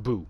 Boo.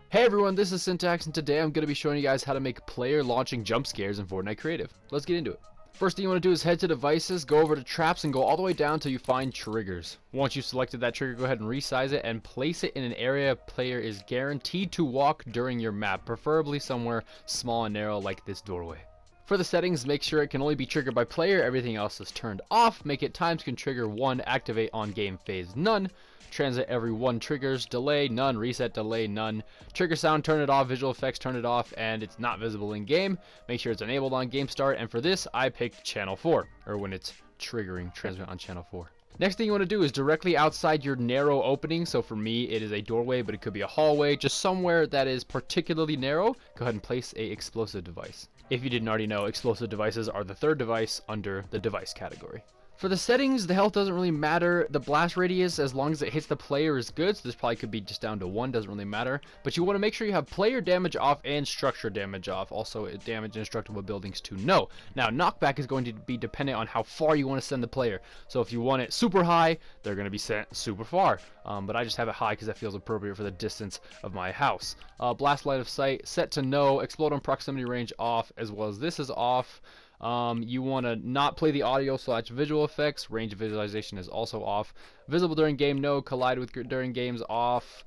Hey everyone, this is Syntax, and today I'm going to be showing you guys how to make player launching jump scares in Fortnite Creative. Let's get into it. First thing you want to do is head to devices, go over to traps, and go all the way down until you find triggers. Once you've selected that trigger, go ahead and resize it and place it in an area a player is guaranteed to walk during your map, preferably somewhere small and narrow like this doorway. For the settings, make sure it can only be triggered by player, everything else is turned off. Make it times can trigger 1, activate on game phase none. Transit every 1 triggers, delay none, reset delay none. Trigger sound, turn it off, visual effects, turn it off, and it's not visible in game. Make sure it's enabled on game start, and for this I picked channel 4, or when it's triggering transmit on channel 4. Next thing you want to do is directly outside your narrow opening. So for me it is a doorway, but it could be a hallway, just somewhere that is particularly narrow. Go ahead and place a explosive device. If you didn't already know, explosive devices are the 3rd device under the device category. For the settings, the health doesn't really matter. The blast radius, as long as it hits the player, is good. So this probably could be just down to 1, doesn't really matter. But you want to make sure you have player damage off and structure damage off. Also, damage indestructible buildings to no. Now, knockback is going to be dependent on how far you want to send the player. So if you want it super high, they're going to be sent super far. But I just have it high because that feels appropriate for the distance of my house. Blast line of sight set to no. Explode on proximity range off, as well as this is off. You want to not play the audio / visual effects. Range of visualization is also off. Visible during game, no. Collide with during games, off.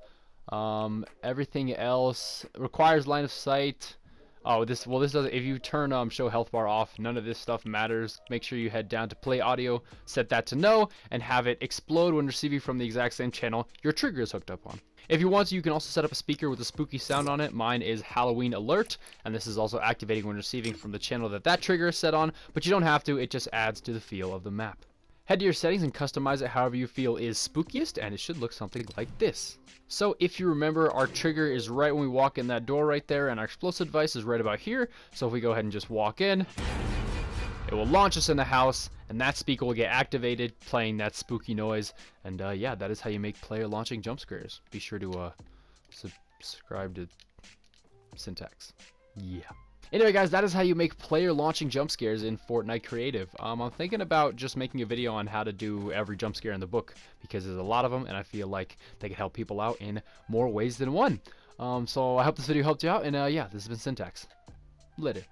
Everything else requires line of sight. Oh, this doesn't. If you turn show health bar off, none of this stuff matters. Make sure you head down to play audio, set that to no, and have it explode when receiving from the exact same channel your trigger is hooked up on. If you want to, you can also set up a speaker with a spooky sound on it. Mine is Halloween Alert, and this is also activating when receiving from the channel that trigger is set on, but you don't have to, it just adds to the feel of the map. Head to your settings and customize it however you feel is spookiest, and it should look something like this. So if you remember, our trigger is right when we walk in that door right there, and our explosive device is right about here. So if we go ahead and just walk in, it will launch us in the house, and that speaker will get activated, playing that spooky noise. And yeah, that is how you make player launching jump scares. Be sure to subscribe to Syntax. Yeah. Anyway guys, that is how you make player launching jump scares in Fortnite Creative. I'm thinking about just making a video on how to do every jump scare in the book, because there's a lot of them, and I feel like they can help people out in more ways than one. So I hope this video helped you out, and yeah, this has been Syntax. Later.